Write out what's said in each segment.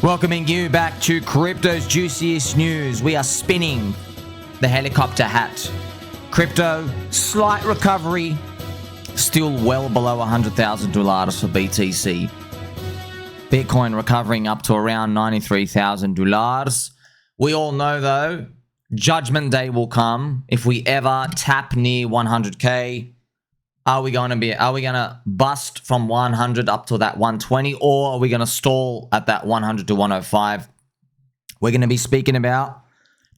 Welcoming you back to Crypto's juiciest news. We are spinning the helicopter hat. Crypto, slight recovery, still well below $100,000 for BTC. Bitcoin recovering up to around $93,000. We all know though, Judgment Day will come. If we ever tap near 100K, are we going to bust from 100 up to that 120, or are we going to stall at that 100 to 105? We're going to be speaking about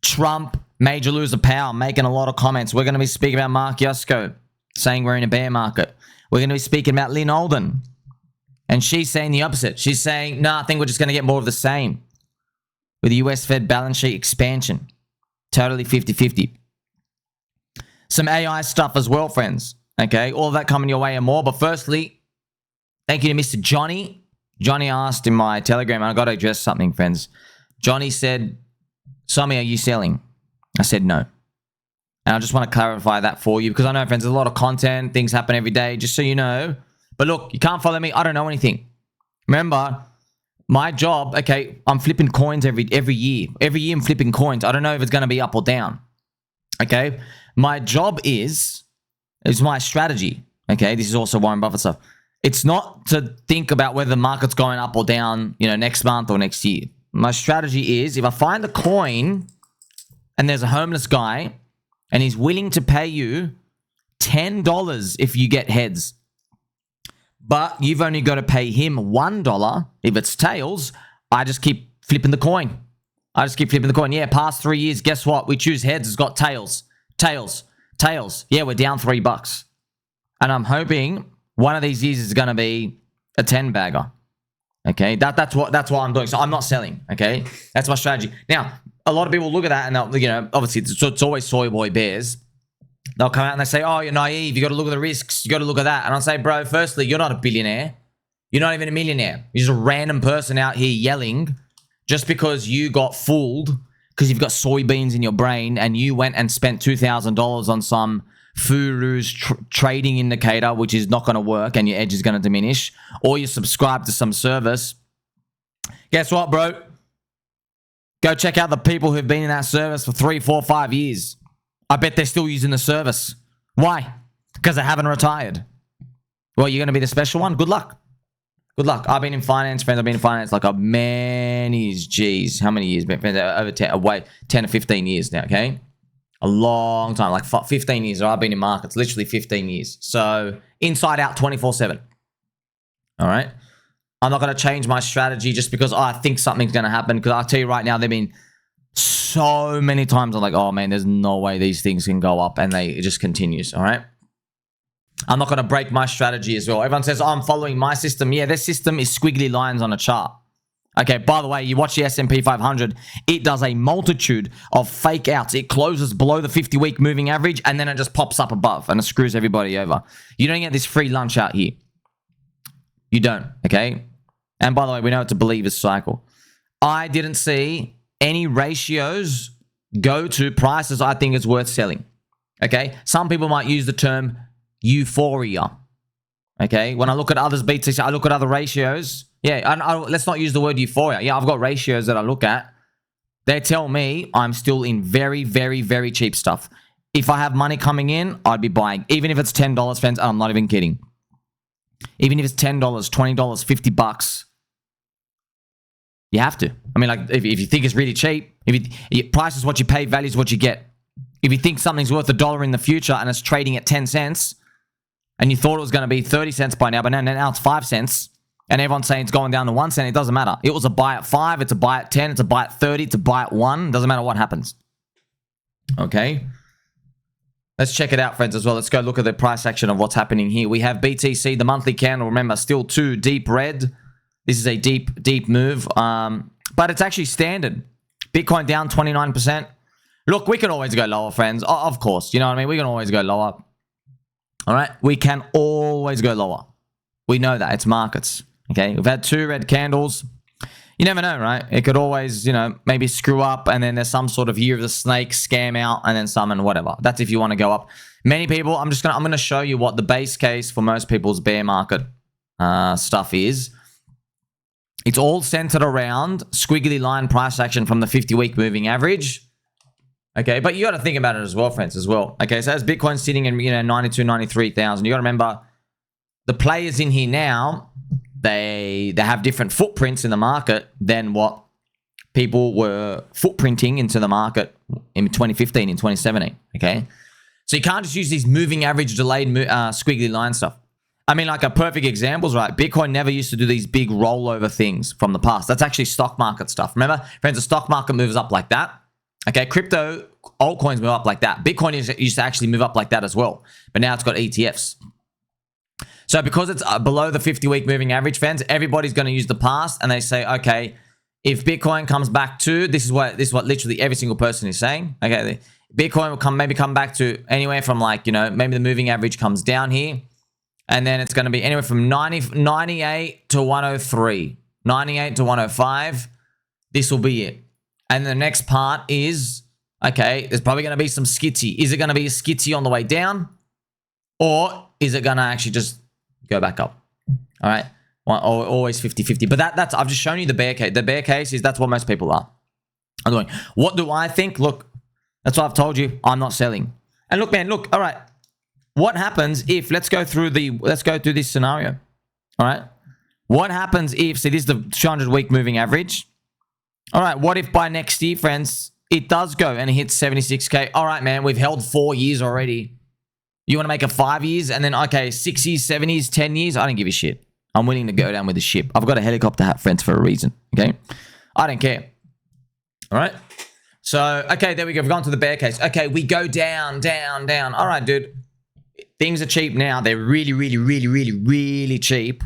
Trump, major loser Powell, making a lot of comments. We're going to be speaking about Mark Yusko saying we're in a bear market. We're going to be speaking about Lyn Alden, and she's saying the opposite. She's saying, no, I think we're just going to get more of the same with the US Fed balance sheet expansion. Totally 50-50. Some AI stuff as well, friends. Okay, all of that coming your way and more. But firstly, thank you to Mr. Johnny. Johnny asked in my Telegram, and I got to address something, friends. Johnny said, Somi, are you selling? I said no. And I just want to clarify that for you, because I know, friends, there's a lot of content. Things happen every day, just so you know. But look, you can't follow me. I don't know anything. Remember, my job, okay, I'm flipping coins every year. Every year I'm flipping coins. I don't know if it's going to be up or down. Okay? My job is my strategy. Okay, this is also Warren Buffett stuff. It's not to think about whether the market's going up or down, next month or next year. My strategy is, if I find a coin and there's a homeless guy and he's willing to pay you $10 if you get heads, but you've only got to pay him $1 if it's tails, I just keep flipping the coin. Yeah, past 3 years, guess what? We choose heads, it's got tails. Tails. Yeah, we're down $3. And I'm hoping one of these years is going to be a 10-bagger. Okay, that's what I'm doing. So I'm not selling. Okay, that's my strategy. Now, a lot of people look at that and they'll, obviously it's always soy boy bears. They'll come out and they say, oh, you're naive. You got to look at the risks. You got to look at that. And I'll say, bro, firstly, you're not a billionaire. You're not even a millionaire. You're just a random person out here yelling just because you got fooled because you've got soybeans in your brain and you went and spent $2,000 on some Furu's trading indicator, which is not going to work and your edge is going to diminish, or you subscribe to some service. Guess what, bro? Go check out the people who've been in that service for 3, 4, 5 years. I bet they're still using the service. Why? Because they haven't retired. Well, you're going to be the special one? Good luck. I've been in finance, friends. I've been in finance like a many, geez, how many years? Over 10 to 15 years now, okay? A long time, like 15 years. I've been in markets, literally 15 years. So inside out 24/7. All right? I'm not going to change my strategy just because I think something's going to happen, because I'll tell you right now, they've been so many times I'm like, oh man, there's no way these things can go up, and it just continues, all right? I'm not going to break my strategy as well. Everyone says, oh, I'm following my system. Yeah, their system is squiggly lines on a chart. Okay, by the way, you watch the S&P 500, it does a multitude of fake outs. It closes below the 50-week moving average, and then it just pops up above, and it screws everybody over. You don't get this free lunch out here. You don't, okay? And by the way, we know it's a believer's cycle. I didn't see any ratios go to prices I think is worth selling. Okay? Some people might use the term euphoria. Okay? When I look at others' BTC, I look at other ratios. Yeah, let's not use the word euphoria. Yeah, I've got ratios that I look at. They tell me I'm still in very, very, very cheap stuff. If I have money coming in, I'd be buying. Even if it's $10, friends, I'm not even kidding. Even if it's $10, $20, $50, you have to. I mean, like, if you think it's really cheap, price is what you pay, value is what you get. If you think something's worth $1 in the future and it's trading at 10 cents, and you thought it was going to be 30 cents by now, but now it's 5 cents, and everyone's saying it's going down to 1 cent, it doesn't matter. It was a buy at 5, it's a buy at 10, it's a buy at 30, it's a buy at 1. Doesn't matter what happens. Okay? Let's check it out, friends, as well. Let's go look at the price action of what's happening here. We have BTC, the monthly candle, remember, still 2 deep red. This is a deep, deep move, but it's actually standard. Bitcoin down 29%. Look, we can always go lower, friends. Of course, you know what I mean? We can always go lower. All right? We can always go lower. We know that. It's markets, okay? We've had 2 red candles. You never know, right? It could always, maybe screw up, and then there's some sort of year of the snake scam out, and then some and whatever. That's if you want to go up. Many people, I'm going to show you what the base case for most people's bear market stuff is. It's all centered around squiggly line price action from the 50-week moving average. Okay, but you got to think about it as well, friends, as well. Okay, so as Bitcoin's sitting in, 92, 93,000, you got to remember the players in here now, they have different footprints in the market than what people were footprinting into the market in 2015, in 2017, okay? So you can't just use these moving average delayed squiggly line stuff. I mean, like a perfect example is, right, Bitcoin never used to do these big rollover things from the past. That's actually stock market stuff. Remember, friends, the stock market moves up like that. Okay, crypto, altcoins move up like that. Bitcoin used to actually move up like that as well. But now it's got ETFs. So because it's below the 50-week moving average, friends, everybody's going to use the past, and they say, okay, if Bitcoin comes back to, this is what literally every single person is saying. Okay, Bitcoin will maybe come back to anywhere from, like, maybe the moving average comes down here, and then it's going to be anywhere from 98 to 103, 98 to 105. This will be it. And the next part is, okay, there's probably going to be some skitsy. Is it going to be a skitsy on the way down? Or is it going to actually just go back up? All right. Well, always 50-50. But that's, I've just shown you the bear case. The bear case is that's what most people are doing. What do I think? Look, that's what I've told you. I'm not selling. And look, man, look, all right. What happens if, let's go through this scenario. All right. What happens if, see, this is the 200-week moving average. All right, what if by next year, friends, it does go and it hits 76K? All right, man, we've held 4 years already. You want to make it 5 years and then, okay, 6 years, 7 years, 10 years? I don't give a shit. I'm willing to go down with the ship. I've got a helicopter hat, friends, for a reason, okay? I don't care. All right? So, okay, there we go. We've gone to the bear case. Okay, we go down, down, down. All right, dude. Things are cheap now. They're really, really, really, really, really cheap.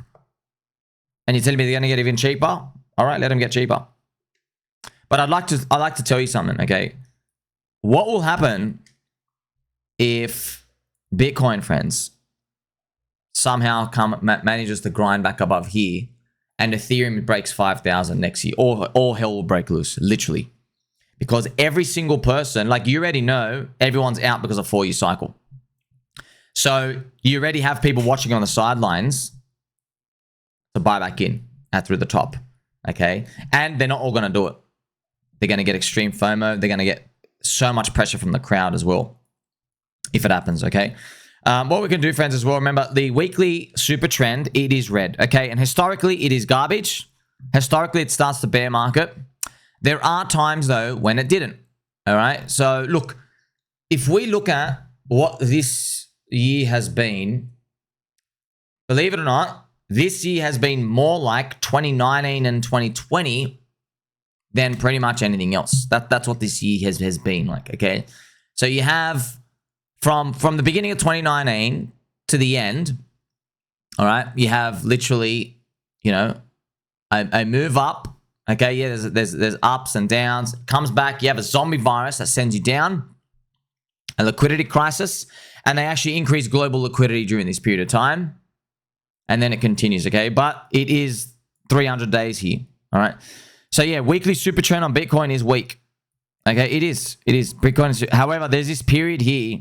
And you're telling me they're going to get even cheaper? All right, let them get cheaper. But I'd like to tell you something, okay? What will happen if Bitcoin, friends, somehow manages to grind back above here and Ethereum breaks 5,000 next year, or hell will break loose, literally. Because every single person, like you already know, everyone's out because of 4-year cycle. So you already have people watching on the sidelines to buy back in through the top, okay? And they're not all going to do it. They're going to get extreme FOMO. They're going to get so much pressure from the crowd as well, if it happens, okay? What we can do, friends, as well, remember, the weekly super trend, it is red, okay? And historically, it is garbage. Historically, it starts the bear market. There are times, though, when it didn't, all right? So, look, if we look at what this year has been, believe it or not, this year has been more like 2019 and 2020 than pretty much anything else. That's what this year has been like, okay? So you have from the beginning of 2019 to the end, all right, you have literally, a move up, okay? Yeah, there's ups and downs. It comes back, you have a zombie virus that sends you down, a liquidity crisis, and they actually increase global liquidity during this period of time, and then it continues, okay? But it is 300 days here, all right? So yeah, weekly super trend on Bitcoin is weak. Okay, it is. Bitcoin is. However, there's this period here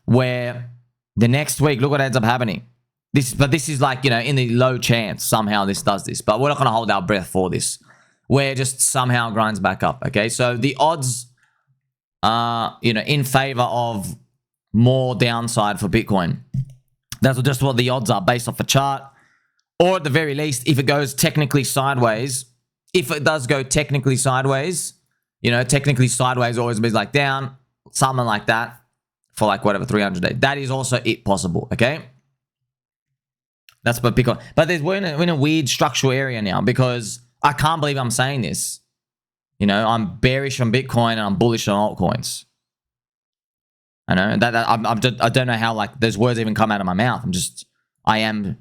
where the next week, look what ends up happening. This is like, in the low chance somehow this does this, but we're not going to hold our breath for this. Where it just somehow grinds back up. Okay, so the odds are, in favor of more downside for Bitcoin. That's just what the odds are based off a chart, or at the very least, if it goes technically sideways. If it does go technically sideways, technically sideways always means like down, something like that for like whatever, 300 days. That is also it possible, okay? That's what Bitcoin. But we're in a weird structural area now because I can't believe I'm saying this. I'm bearish on Bitcoin and I'm bullish on altcoins. I know I don't know how like those words even come out of my mouth. I am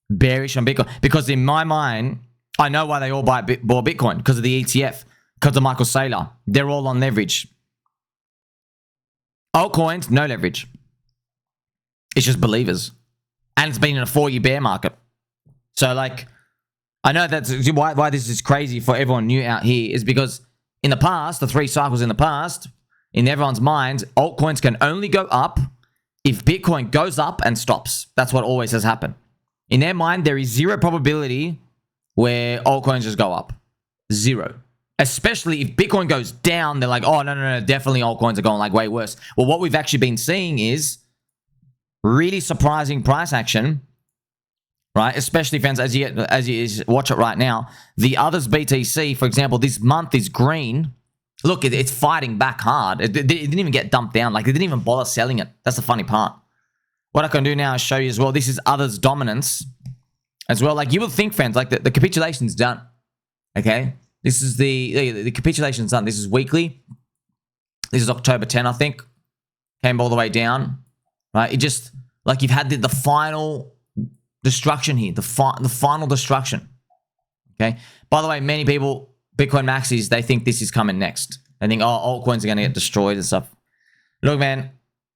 bearish on Bitcoin because in my mind, I know why they all bought Bitcoin, because of the ETF, because of Michael Saylor. They're all on leverage. Altcoins, no leverage. It's just believers. And it's been in a 4-year bear market. So, like, I know that's why this is crazy for everyone new out here is because in the past, the 3 cycles in the past, in everyone's minds, altcoins can only go up if Bitcoin goes up and stops. That's what always has happened. In their mind, there is 0 probability where altcoins just go up. Zero. Especially if Bitcoin goes down, they're like, oh, no, definitely altcoins are going like way worse. Well, what we've actually been seeing is really surprising price action, right? Especially, fans, as you watch it right now. The others BTC, for example, this month is green. Look, it's fighting back hard. It didn't even get dumped down. Like, they didn't even bother selling it. That's the funny part. What I can do now is show you as well. This is others dominance as well. Like, you would think, friends, like the capitulation's done. Okay? This is the capitulation's done. This is weekly. This is October 10, I think. Came all the way down. Right? It just, like, you've had the final destruction here. The final destruction. Okay? By the way, many people, Bitcoin maxis, they think this is coming next. They think, oh, altcoins are going to get destroyed and stuff. Look, man,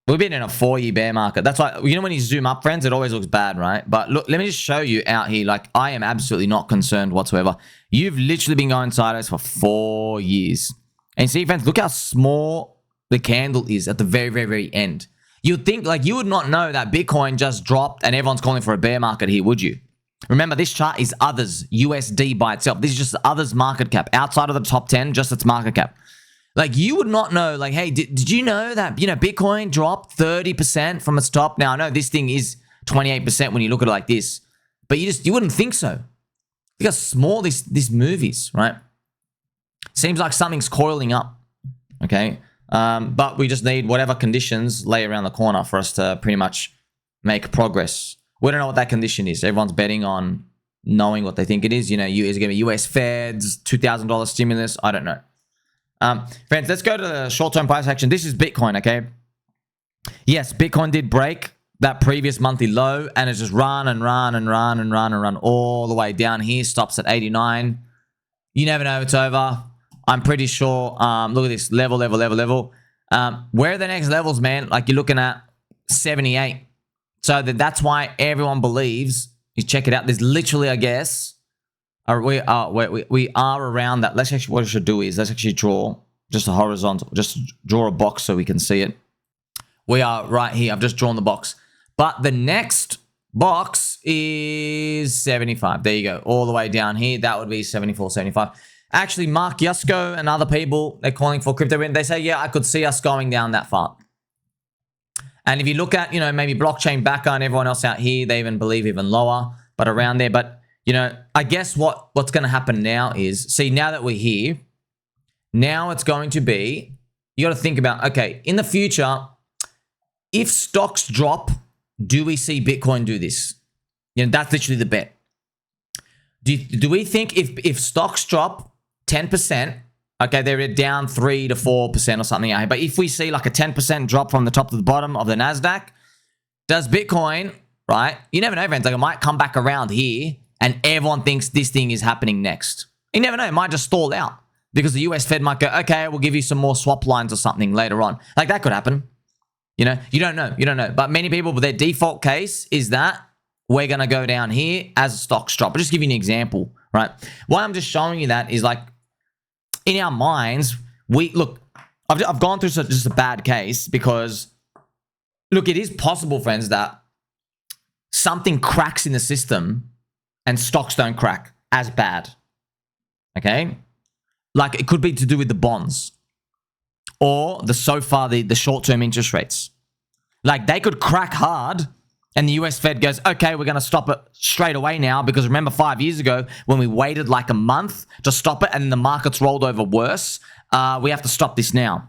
we've been in a 4-year bear market. That's why, you know, when you zoom up, friends, it always looks bad, right? But look, let me just show you out here. Like, I am absolutely not concerned whatsoever. You've literally been going sideways for 4 years. And see, friends, look how small the candle is at the very, very, very end. You'd think, like, you would not know that Bitcoin just dropped and everyone's calling for a bear market here, would you? Remember, this chart is others, USD by itself. This is just others market cap. Outside of the top 10, just its market cap. Like, you would not know, like, hey, did you know that, you know, Bitcoin dropped 30% from its top? Now, I know this thing is 28% when you look at it like this, but you wouldn't think so. Look how small this move is, right? Seems like something's coiling up, okay? But we just need whatever conditions lay around the corner for us to pretty much make progress. We don't know what that condition is. Everyone's betting on knowing what they think it is. You know, is it going to be US Feds, $2,000 stimulus? I don't know. Friends, let's go to the short-term price action. This is Bitcoin, okay? Yes, Bitcoin did break that previous monthly low, and it's just run all the way down here. Stops at 89. You never know it's over. I'm pretty sure. Look at this. Level. Where are the next levels, man? Like, you're looking at 78. So that's why everyone believes. You check it out. There's literally, I guess, we are around that. Let's actually, what I should do is let's actually draw just a horizontal, just draw a box so we can see it. We are right here. I've just drawn the box. But the next box is 75. There you go. All the way down here. That would be 74, 75. Actually, Mark Yusko and other people, they're calling for crypto. They say, yeah, I could see us going down that far. And if you look at, you know, maybe blockchain backer and everyone else out here, they even believe even lower, but around there. But, you know, I guess what's going to happen now is, see, now that we're here, now it's going to be, you got to think about, okay, in the future, if stocks drop, do we see Bitcoin do this? You know, that's literally the bet. Do we think if stocks drop 10%, okay, they're down 3 to 4% or something out here. But if we see like a 10% drop from the top to the bottom of the NASDAQ, does Bitcoin, right? You never know, friends. Like, it might come back around here and everyone thinks this thing is happening next. You never know. It might just stall out because the US Fed might go, okay, we'll give you some more swap lines or something later on. Like, that could happen. You know, you don't know. You don't know. But many people, their default case is that we're going to go down here as stocks drop. I'll just give you an example, right? Why I'm just showing you that is, like, in our minds, I've gone through just a bad case because, look, it is possible, friends, that something cracks in the system and stocks don't crack as bad, okay? Like, it could be to do with the bonds or the short-term interest rates. Like, they could crack hard and the US Fed goes, okay, we're going to stop it straight away now, because remember 5 years ago when we waited like a month to stop it and the markets rolled over worse, we have to stop this now.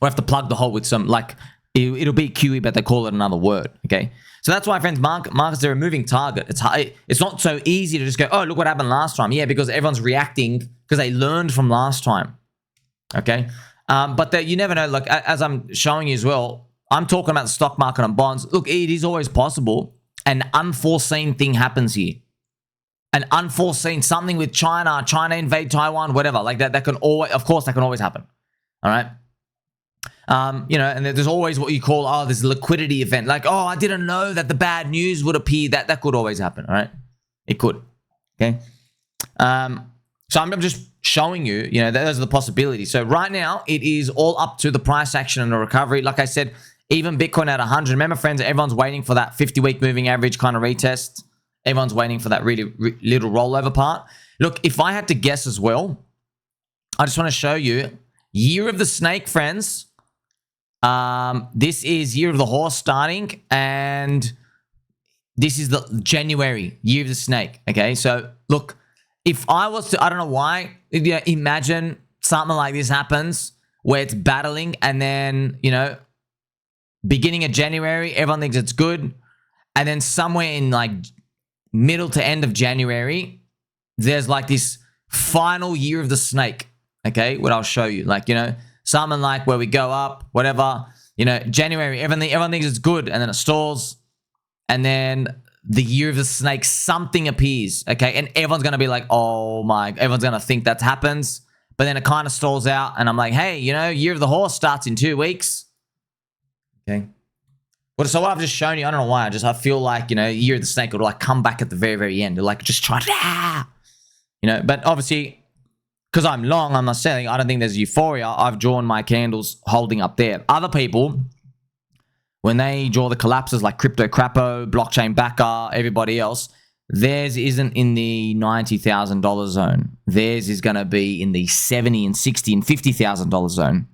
We have to plug the hole with some, like, it'll be QE, but they call it another word, okay? So that's why, friends, markets are a moving target. It's not so easy to just go, oh, look what happened last time. Yeah, because everyone's reacting because they learned from last time, okay? But you never know, like, as I'm showing you as well, I'm talking about the stock market and bonds. Look, it is always possible an unforeseen thing happens here. An unforeseen something with China invade Taiwan, whatever. Like that can always, of course, that can always happen. All right. You know, and there's always what you call, oh, there's a liquidity event. Like, oh, I didn't know that the bad news would appear. That could always happen. All right. It could. Okay. So I'm just showing you, you know, those are the possibilities. So right now, it is all up to the price action and the recovery. Like I said, even Bitcoin at 100. Remember, friends, everyone's waiting for that 50-week moving average kind of retest. Everyone's waiting for that really little rollover part. Look, if I had to guess as well, I just want to show you year of the snake, friends. This is year of the horse starting, and this is the January, year of the snake. Okay, so look, if I was to, I don't know why, imagine something like this happens where it's battling, and then, you know, beginning of January, everyone thinks it's good, and then somewhere in like middle to end of January, there's like this final year of the snake. Okay, what I'll show you, like, you know, something like where we go up, whatever, you know, January, everyone thinks it's good, and then it stalls, and then the year of the snake, something appears, okay, and everyone's going to be like, oh my, everyone's going to think that happens, but then it kind of stalls out, and I'm like, hey, you know, year of the horse starts in 2 weeks, okay. Well, so what I've just shown you, I don't know why, I feel like, you know, year of the snake will like come back at the very, very end, it'll like just try to, you know, but obviously, because I'm long, I'm not selling, I don't think there's euphoria. I've drawn my candles holding up there. Other people, when they draw the collapses like Crypto Crappo, Blockchain Backer, everybody else, theirs isn't in the $90,000 zone. Theirs is going to be in the $70,000 and $60,000 and $50,000 zone.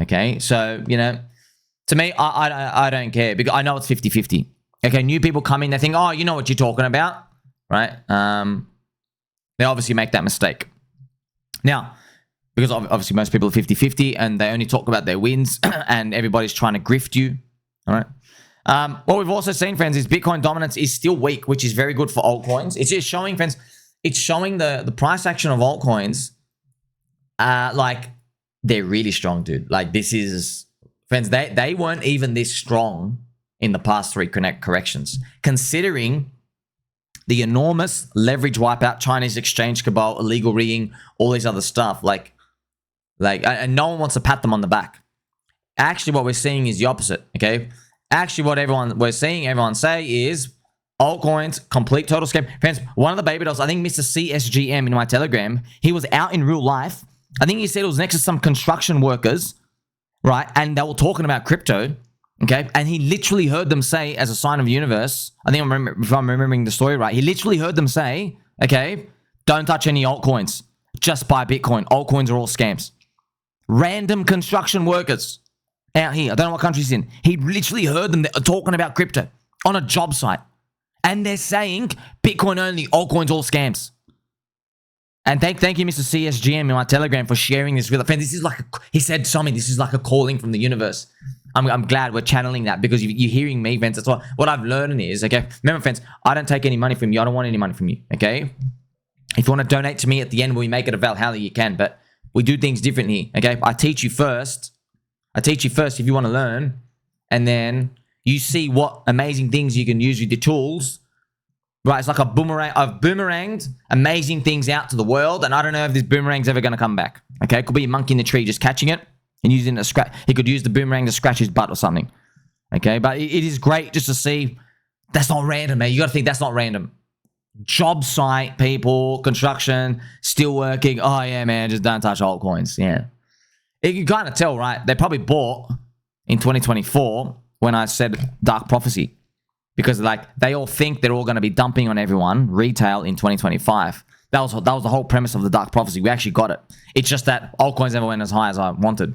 Okay, so, you know, to me, I don't care because I know it's 50-50. Okay, new people come in, they think, oh, you know what you're talking about, right? They obviously make that mistake. Now, because obviously most people are 50-50 and they only talk about their wins and everybody's trying to grift you, all right? What we've also seen, friends, is Bitcoin dominance is still weak, which is very good for altcoins. It's just showing, friends, it's showing the price action of altcoins, like, they're really strong, dude. Like, this is, friends, they weren't even this strong in the past 3 corrections, considering the enormous leverage wipeout, Chinese exchange cabal, illegal rigging, all these other stuff. Like, and no one wants to pat them on the back. Actually, what we're seeing is the opposite, okay? Actually, what we're seeing everyone say is altcoins, complete total scam. Friends, one of the baby dolls, I think Mr. CSGM in my Telegram, he was out in real life. I think he said it was next to some construction workers, right? And they were talking about crypto. Okay, and he literally heard them say, as a sign of the universe, I think if I'm remembering the story right, he literally heard them say, okay, don't touch any altcoins, just buy Bitcoin. Altcoins are all scams. Random construction workers out here, I don't know what country he's in. He literally heard them talking about crypto on a job site, and they're saying Bitcoin only, altcoins all scams. And thank you, Mr. CSGM, in my Telegram for sharing this with a friend. This is like he said something. This is like a calling from the universe. I'm glad we're channeling that because you're hearing me, friends. That's what I've learned is, okay, remember, friends, I don't take any money from you. I don't want any money from you, okay? If you want to donate to me at the end when we make it a Valhalla, you can, but we do things differently, okay? I teach you first if you want to learn, and then you see what amazing things you can use with your tools, right? It's like a boomerang. I've boomeranged amazing things out to the world, and I don't know if this boomerang's ever going to come back, okay? It could be a monkey in the tree just catching it and using a scratch. He could use the boomerang to scratch his butt or something. Okay, but it is great just to see that's not random, man. You got to think that's not random. Job site people, construction, still working. Oh yeah, man, just don't touch altcoins. Yeah, you can kind of tell, right? They probably bought in 2024 when I said dark prophecy, because like they all think they're all going to be dumping on everyone retail in 2025. That was the whole premise of the dark prophecy. We actually got it. It's just that altcoins never went as high as I wanted.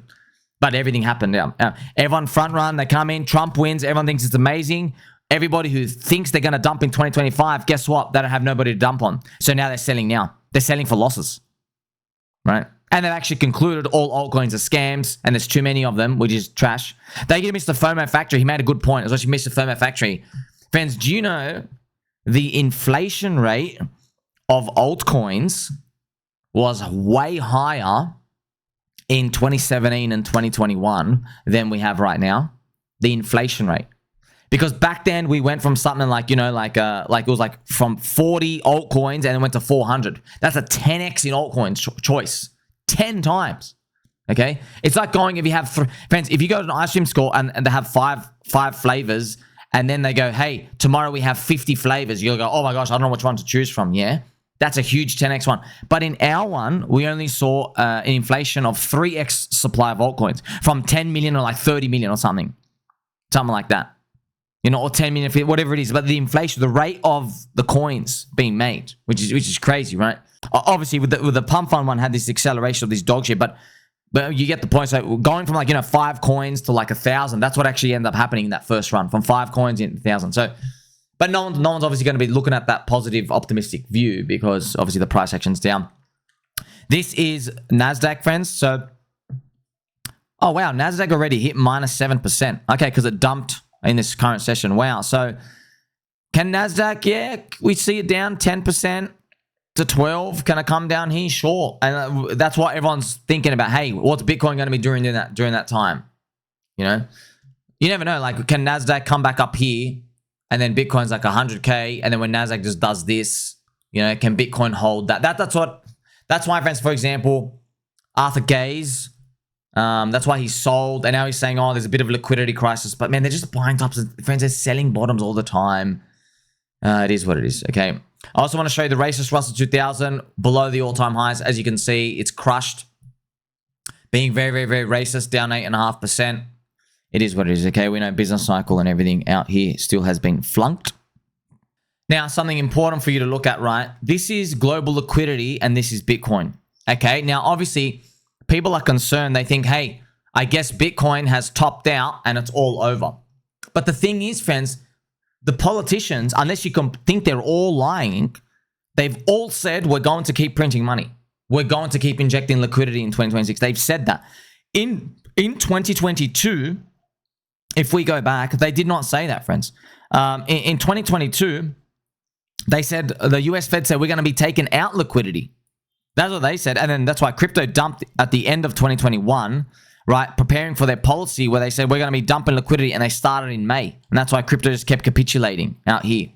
But everything happened. Everyone front run. They come in. Trump wins. Everyone thinks it's amazing. Everybody who thinks they're going to dump in 2025, guess what? They don't have nobody to dump on. So now they're selling now. They're selling for losses. Right? And they've actually concluded all altcoins are scams, and there's too many of them, which is trash. They give Mr. FOMO Factory. He made a good point. It was actually Mr. FOMO Factory. Friends, do you know the inflation rate of altcoins was way higher in 2017 and 2021 than we have right now? The inflation rate. Because back then we went from something like, you know, like it was like from 40 altcoins and it went to 400. That's a 10x in altcoins choice. 10 times. Okay? It's like going, if you have, friends, if you go to an ice cream store and they have five flavors, and then they go, hey, tomorrow we have 50 flavors. You'll go, oh my gosh, I don't know which one to choose from. Yeah? That's a huge 10x one. But in our one, we only saw an inflation of 3x supply of altcoins from 10 million or like 30 million or something. Something like that. you know, or 10 million, whatever it is. But the inflation, the rate of the coins being made, which is crazy, right? Obviously, with the pump fund one had this acceleration of this dog shit, but you get the point. So going from like, you know, 5 coins to like 1,000, that's what actually ended up happening in that first run, from 5 coins into 1,000. So, but no one's obviously going to be looking at that positive, optimistic view because obviously the price action's down. This is NASDAQ, friends. So, oh wow, NASDAQ already hit -7%. Okay, because it dumped in this current session. Wow. So can NASDAQ, yeah, we see it down 10% to 12. Can it come down here? Sure. And that's what everyone's thinking about. Hey, what's Bitcoin going to be doing during that time? You know, you never know. Like, can NASDAQ come back up here and then Bitcoin's like 100K, and then when NASDAQ just does this, you know, can Bitcoin hold that? That's why, friends, for example, Arthur Gaze, that's why he sold, and now he's saying, oh, there's a bit of a liquidity crisis. But man, they're just buying tops. Friends, they're selling bottoms all the time. It is what it is. Okay. I also want to show you the racist Russell 2000 below the all-time highs. As you can see, it's crushed, being very, very, very racist, down 8.5%. It is what it is. Okay. We know business cycle and everything out here still has been flunked. Now, something important for you to look at, right? This is global liquidity and this is Bitcoin. Okay. Now, obviously, people are concerned. They think, hey, I guess Bitcoin has topped out and it's all over. But the thing is, friends, the politicians, unless you can think they're all lying, they've all said we're going to keep printing money. We're going to keep injecting liquidity in 2026. They've said that. In 2022, if we go back, they did not say that, friends. In 2022, they said, the US Fed said, we're going to be taking out liquidity. That's what they said. And then that's why crypto dumped at the end of 2021, right? Preparing for their policy where they said, we're going to be dumping liquidity. And they started in May. And that's why crypto just kept capitulating out here.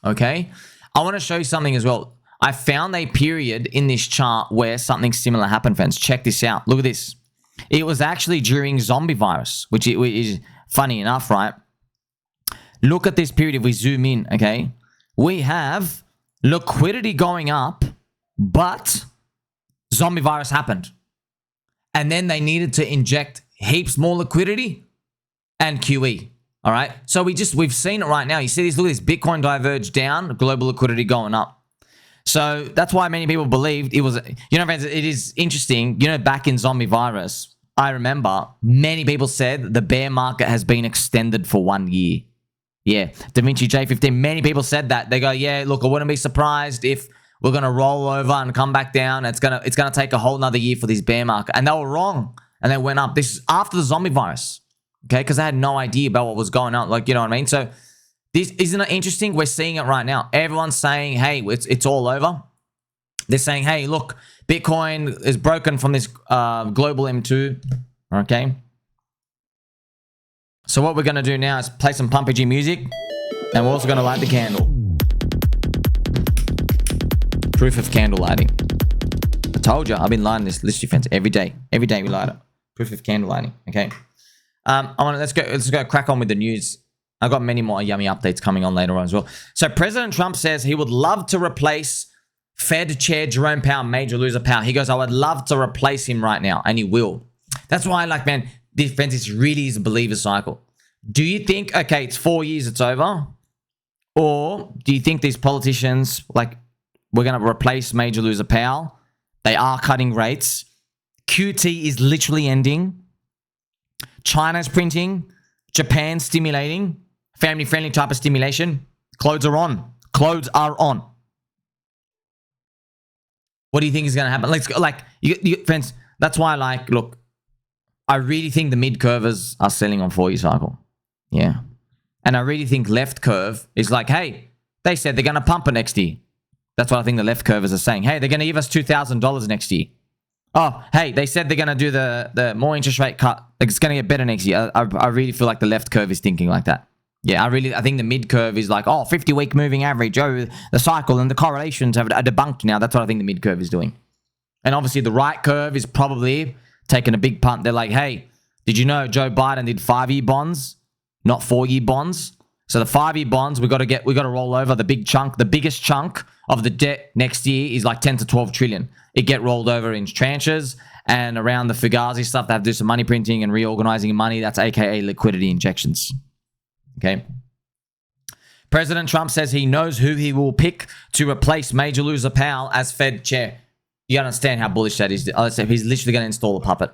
Okay. I want to show you something as well. I found a period in this chart where something similar happened, friends. Check this out. Look at this. It was actually during zombie virus, which is funny enough, right? Look at this period. If we zoom in, okay, we have liquidity going up, but zombie virus happened. And then they needed to inject heaps more liquidity and QE. All right. So we've seen it right now. You see this, look at this, Bitcoin diverged down, global liquidity going up. So that's why many people believed it was, you know, friends, it is interesting. You know, back in zombie virus, I remember many people said the bear market has been extended for 1 year. Yeah. Da Vinci J15, many people said that. They go, yeah, look, I wouldn't be surprised if we're going to roll over and come back down. It's going to take a whole nother year for this bear market. And they were wrong. And they went up. This is after the zombie virus. Okay. Because they had no idea about what was going on. Like, you know what I mean? So this, isn't it interesting? We're seeing it right now. Everyone's saying, hey, it's all over. They're saying, hey, look, Bitcoin is broken from this global M2. Okay. So what we're going to do now is play some Pumpy G music. And we're also going to light the candle. Proof of candle lighting. I told you, I've been lighting this list, friends, every day. Every day we light it. Proof of candle lighting. Okay. Let's go crack on with the news. I've got many more yummy updates coming on later on as well. So President Trump says he would love to replace Fed Chair Jerome Powell, major loser Powell. He goes, I would love to replace him right now. And he will. That's why, like, man, this, friends, this really is a believer cycle. Do you think, okay, it's 4 years, it's over? Or do you think these politicians, like, we're going to replace major loser Powell? They are cutting rates. QT is literally ending. China's printing. Japan stimulating. Family-friendly type of stimulation. Clothes are on. Clothes are on. What do you think is going to happen? Let's go, like, friends, that's why, like, look, I really think the mid-curvers are selling on 4-year cycle. Yeah. And I really think left curve is like, hey, they said they're going to pump it next year. That's what I think the left curvers are saying. Hey, they're going to give us $2,000 next year. Oh, hey, they said they're going to do the more interest rate cut. Like, it's going to get better next year. I really feel like the left curve is thinking like that. Yeah, I think the mid curve is like, oh, 50-week moving average. Oh, the cycle and the correlations are debunked now. That's what I think the mid curve is doing. And obviously the right curve is probably taking a big punt. They're like, hey, did you know Joe Biden did 5-year bonds, not 4-year bonds? So the 5-year bonds, we got to roll over the big chunk. The biggest chunk of the debt next year is like 10 to 12 trillion. It get rolled over in tranches, and around the Fugazi stuff, they have to do some money printing and reorganizing money. That's AKA liquidity injections. Okay. President Trump says he knows who he will pick to replace major loser Powell as Fed chair. You understand how bullish that is. He's literally going to install a puppet.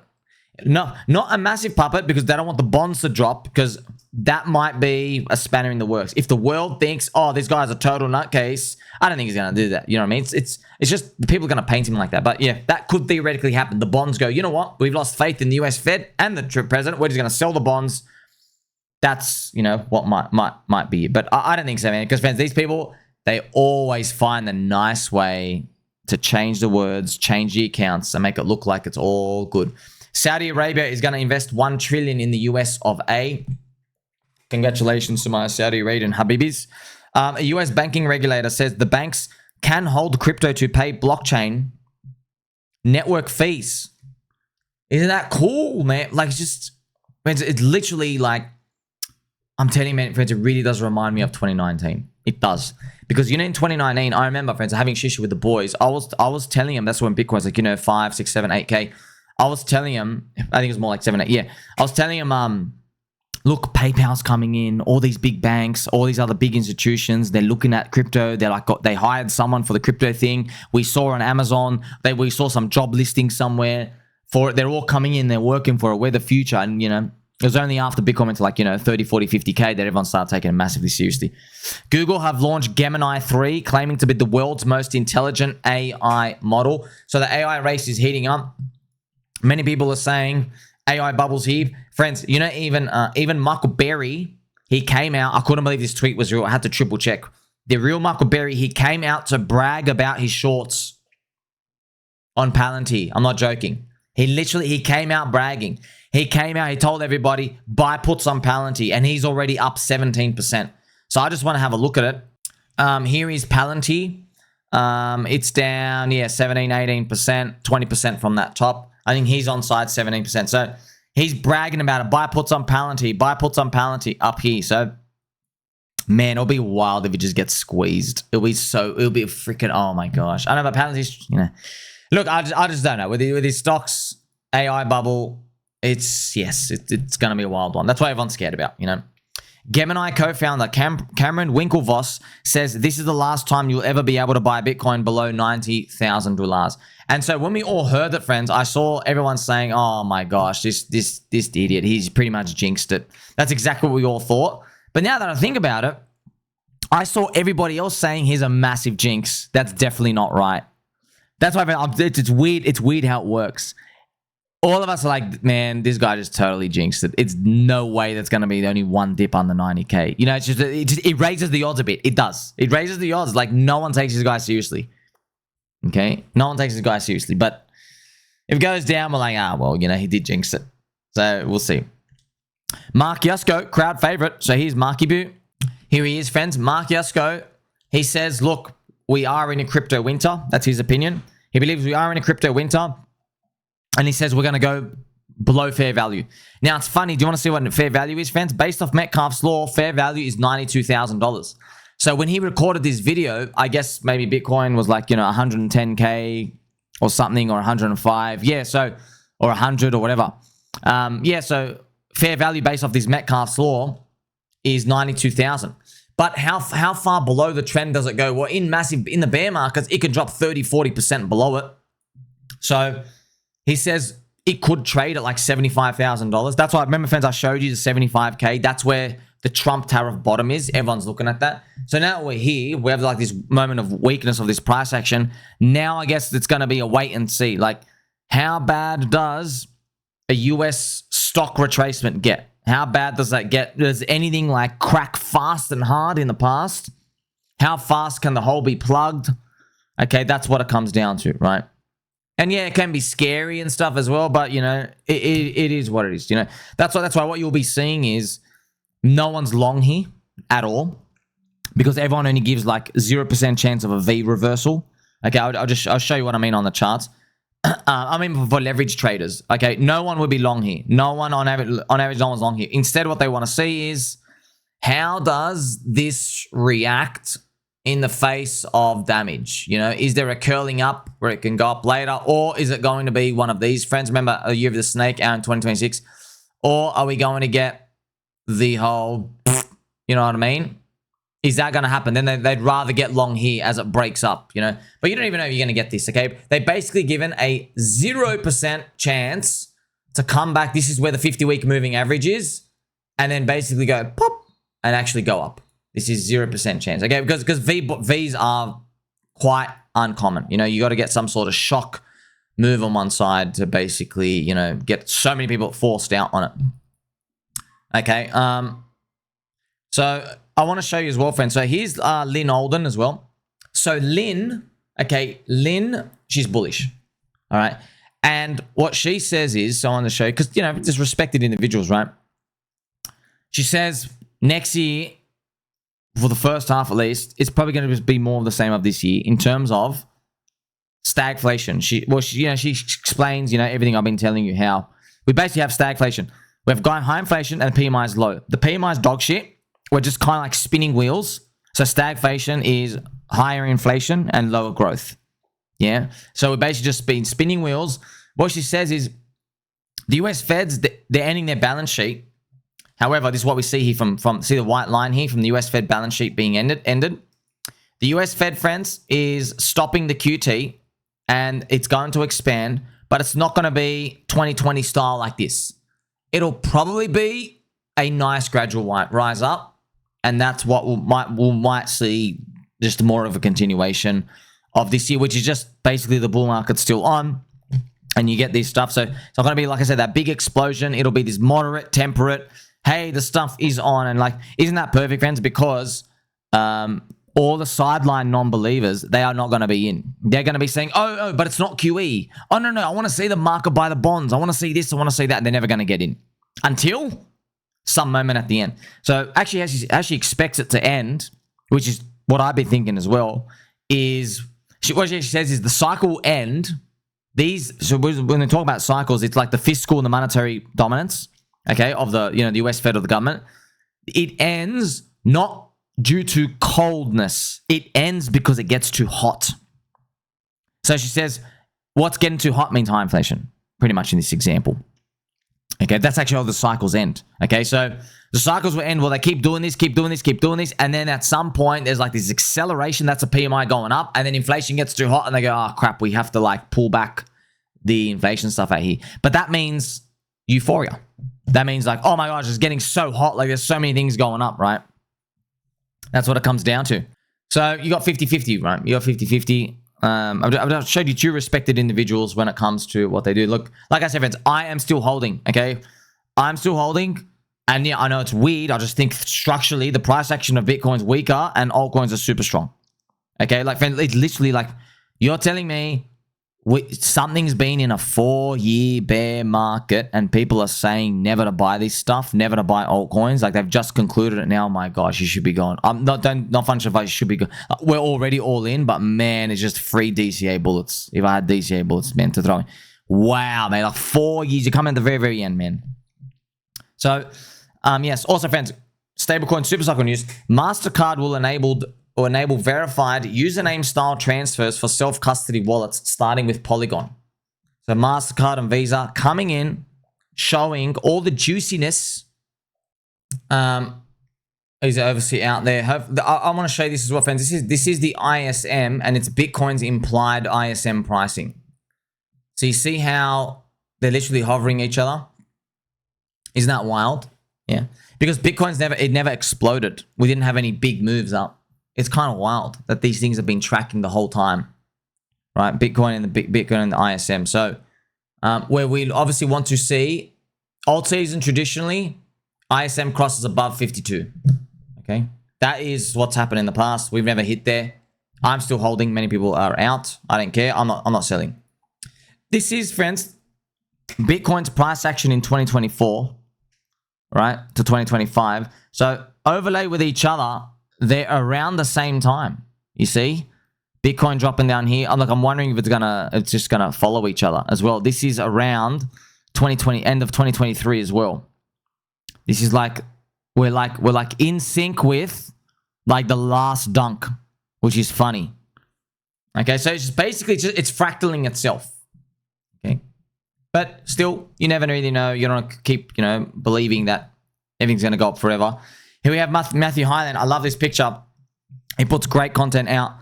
No, not a massive puppet, because they don't want the bonds to drop, because that might be a spanner in the works. If the world thinks, oh, this guy's a total nutcase, I don't think he's going to do that. You know what I mean? It's just people are going to paint him like that. But yeah, that could theoretically happen. The bonds go, you know what? We've lost faith in the US Fed and the president. We're just going to sell the bonds. That's, you know, what might be. But I don't think so, man. Because, friends, these people, they always find the nice way to change the words, change the accounts, and make it look like it's all good. Saudi Arabia is going to invest $1 trillion in the US of A. Congratulations to my Saudi Arabian Habibis. A US banking regulator says the banks can hold crypto to pay blockchain network fees. Isn't that cool, man? Like, it's literally like, I'm telling you, man, friends, it really does remind me of 2019. It does. Because, you know, in 2019, I remember, friends, having shisha with the boys. I was telling them, that's when Bitcoin was like, you know, 5, 6, 7, 8K. I was telling him, I think it was more like 7, 8. Yeah. I was telling him, look, PayPal's coming in, all these big banks, all these other big institutions, they're looking at crypto. They're like, they hired someone for the crypto thing. We saw on Amazon, we saw some job listing somewhere for it. They're all coming in, they're working for it. We're the future. And, you know, it was only after Bitcoin went to like, you know, 30, 40, 50K that everyone started taking it massively seriously. Google have launched Gemini 3, claiming to be the world's most intelligent AI model. So the AI race is heating up. Many people are saying AI bubbles heave. Friends, you know, even Michael Burry, he came out. I couldn't believe this tweet was real. I had to triple check. The real Michael Burry, he came out to brag about his shorts on Palantir. I'm not joking. He came out bragging. He came out, he told everybody, buy puts on Palantir, and he's already up 17%. So I just want to have a look at it. Here is Palantir. It's down, yeah, 17, 18%, 20% from that top. I think he's on side 17%. So he's bragging about it. Buy puts on Palantir. Buy puts on Palantir up here. So, man, it'll be wild if it just gets squeezed. It'll be a freaking, oh my gosh. I know, but Palantir's, you know. Look, I just don't know. With these stocks, AI bubble, it's going to be a wild one. That's what everyone's scared about, you know. Gemini co-founder Cameron Winklevoss says this is the last time you'll ever be able to buy Bitcoin below $90,000. And so when we all heard that, friends, I saw everyone saying, oh my gosh, this idiot, he's pretty much jinxed it. That's exactly what we all thought. But now that I think about it, I saw everybody else saying he's a massive jinx. That's definitely not right. That's why it's weird. It's weird how it works. All of us are like, man, this guy just totally jinxed it. It's no way that's going to be the only one dip under 90K. You know, it raises the odds a bit. It does. It raises the odds. Like, no one takes this guy seriously. Okay? No one takes this guy seriously. But if it goes down, we're like, well, you know, he did jinx it. So we'll see. Mark Yusko, crowd favorite. So here's Marky Boo. Here he is, friends. Mark Yusko. He says, look, we are in a crypto winter. That's his opinion. He believes we are in a crypto winter. And he says we're going to go below fair value. Now, it's funny. Do you want to see what fair value is, friends? Based off Metcalfe's law, fair value is $92,000. So when he recorded this video, I guess maybe Bitcoin was like, you know, 110K or something, or 105. Yeah, so, or 100 or whatever. Yeah, so fair value based off this Metcalfe's law is 92,000. But how far below the trend does it go? Well, in the bear markets, it could drop 30, 40% below it. So he says it could trade at like $75,000. That's why, remember, friends, I showed you the 75K. That's where the Trump tariff bottom is. Everyone's looking at that. So now we're here. We have like this moment of weakness of this price action. Now I guess it's going to be a wait and see. Like, how bad does a US stock retracement get? How bad does that get? Does anything like crack fast and hard in the past? How fast can the hole be plugged? Okay, that's what it comes down to, right? And yeah, it can be scary and stuff as well, but, you know, it is what it is, you know. That's why what you'll be seeing is no one's long here at all, because everyone only gives like 0% chance of a V reversal. Okay, I'll show you what I mean on the charts. I mean for leverage traders. Okay, no one would be long here. No one on average, no one's long here. Instead, what they want to see is how does this react in the face of damage? You know, is there a curling up where it can go up later, or is it going to be one of these, friends? Remember, a year of the snake out in 2026, or are we going to get the whole You know what I mean? Is that going to happen? Then they'd rather get long here as it breaks up, you know? But you don't even know you're going to get this, okay? They basically given a 0% chance to come back. This is where the 50-week moving average is. And then basically go pop and actually go up. This is 0% chance, okay? Because Vs are quite uncommon. You know, you got to get some sort of shock move on one side to basically, you know, get so many people forced out on it. Okay, so I want to show you as well, friends. So here's Lyn Alden as well. So Lyn, okay, Lyn, she's bullish, all right? And what she says is, so on the show, because, you know, just respected individuals, right? She says next year, for the first half at least, it's probably going to be more of the same of this year in terms of stagflation. She explains, you know, everything I've been telling you, how we basically have stagflation. We have high inflation and the PMI is low. The PMI is dog shit. We're just kind of like spinning wheels. So stagflation is higher inflation and lower growth. Yeah. So we're basically just been spinning wheels. What she says is the US Feds, they're ending their balance sheet. However, this is what we see here from see the white line here from the US Fed balance sheet being ended. The US Fed, friends, is stopping the QT and it's going to expand, but it's not going to be 2020 style like this. It'll probably be a nice gradual rise up, and that's what we might see, just more of a continuation of this year, which is just basically the bull market still on, and you get this stuff. So it's not going to be, like I said, that big explosion. It'll be this moderate, temperate, hey, the stuff is on. And like, isn't that perfect, friends? Because all the sideline non-believers, they are not going to be in. They're going to be saying, oh, but it's not QE. Oh, no, I want to see the market buy the bonds. I want to see this. I want to see that. And they're never going to get in until some moment at the end. So actually, as she expects it to end, which is what I've been thinking as well, is what she says is the cycle will end. So when they talk about cycles, it's like the fiscal and the monetary dominance, okay, of the, you know, the US Fed or the government. It ends not due to coldness. It ends because it gets too hot. So she says, what's getting too hot means high inflation, pretty much in this example. Okay, that's actually how the cycles end. Okay, so the cycles will end, well, they keep doing this, and then at some point, there's like this acceleration, that's a PMI going up, and then inflation gets too hot, and they go, oh, crap, we have to like pull back the inflation stuff out here. But that means euphoria. That means like, oh my gosh, it's getting so hot, like there's so many things going up, right? That's what it comes down to. So you got 50-50, right? You got 50-50. I've showed you two respected individuals when it comes to what they do. Look, like I said, friends, I am still holding, okay? I'm still holding. And yeah, I know it's weird. I just think structurally, the price action of Bitcoin's weaker and altcoins are super strong. Okay? Like, friends, it's literally like, you're telling me something's been in a 4-year bear market and people are saying never to buy this stuff, never to buy altcoins. Like, they've just concluded it now. My gosh, you should be going. I'm not financial advice. You should be going. We're already all in, but man, it's just free DCA bullets. If I had DCA bullets, man, to throw in. Wow, man, like 4 years. You come at the very, very end, man. So, yes. Also, friends, stablecoin super cycle news. MasterCard will enable verified username style transfers for self-custody wallets, starting with Polygon. So MasterCard and Visa coming in, showing all the juiciness. Is obviously out there. I want to show you this as well, friends. This is the ISM, and it's Bitcoin's implied ISM pricing. So you see how they're literally hovering each other? Isn't that wild? Yeah. Because Bitcoin's never exploded. We didn't have any big moves up. It's kind of wild that these things have been tracking the whole time, right? Bitcoin and the ISM. So where we obviously want to see alt season, traditionally, ISM crosses above 52. Okay, that is what's happened in the past. We've never hit there. I'm still holding. Many people are out. I don't care. I'm not selling. This is, friends, Bitcoin's price action in 2024, right, to 2025. So overlay with each other, they're around the same time. You see, Bitcoin dropping down here. I'm wondering if it's just gonna follow each other as well. This is around 2020, end of 2023 as well. This is like we're like in sync with like the last dunk, which is funny. Okay, so it's just basically it's fractaling itself. Okay, but still, you never really know. You don't keep believing that everything's gonna go up forever. Here we have Matthew Highland. I love this picture. He puts great content out.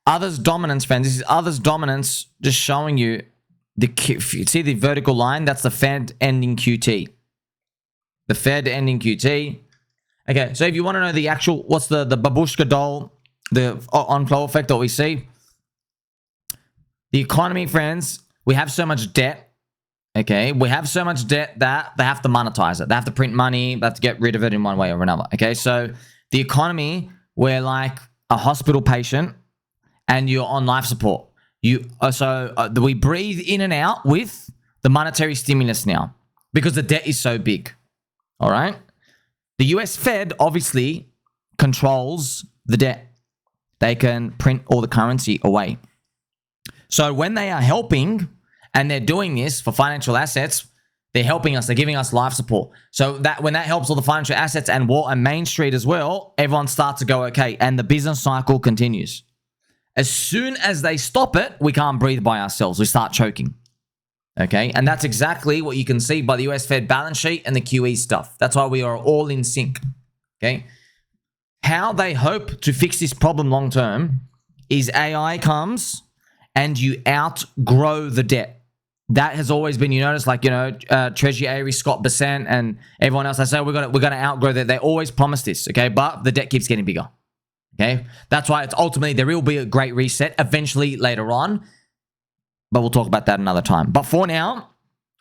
Others dominance, friends. This is others dominance, just showing you you see the vertical line? That's the Fed ending QT. The Fed ending QT. Okay, so if you want to know the actual, what's the babushka doll, the on-flow effect that we see? The economy, friends, we have so much debt. Okay, we have so much debt that they have to monetize it. They have to print money. They have to get rid of it in one way or another. Okay, so the economy, we're like a hospital patient and you're on life support. We breathe in and out with the monetary stimulus now because the debt is so big. All right. The US Fed obviously controls the debt. They can print all the currency away. So when they are helping and they're doing this for financial assets, they're helping us. They're giving us life support. So that when that helps all the financial assets and Wall and Main Street as well, everyone starts to go okay, and the business cycle continues. As soon as they stop it, we can't breathe by ourselves. We start choking. Okay, and that's exactly what you can see by the US Fed balance sheet and the QE stuff. That's why we are all in sync. Okay, how they hope to fix this problem long term is AI comes and you outgrow the debt. That has always been, you notice, like, Treasury Avery, Scott Bessent, and everyone else. I say we're gonna outgrow that. They always promise this. Okay, but the debt keeps getting bigger. Okay, that's why it's ultimately there will be a great reset eventually later on. But we'll talk about that another time. But for now,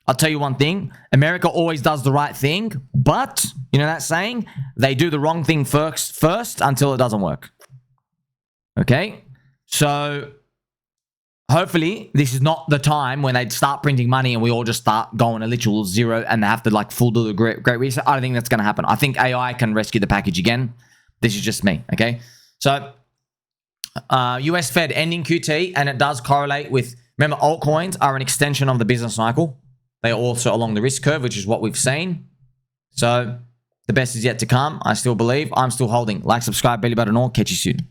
I'll tell you one thing. America always does the right thing. But, you know that saying? They do the wrong thing first until it doesn't work. Okay? So, hopefully, this is not the time when they start printing money and we all just start going a literal zero and they have to like full do the great reset. I don't think that's going to happen. I think AI can rescue the package again. This is just me. Okay? So, US Fed ending QT, and it does correlate with... Remember, altcoins are an extension of the business cycle. They are also along the risk curve, which is what we've seen. So, the best is yet to come. I still believe. I'm still holding. Like, subscribe, belly button all. Catch you soon.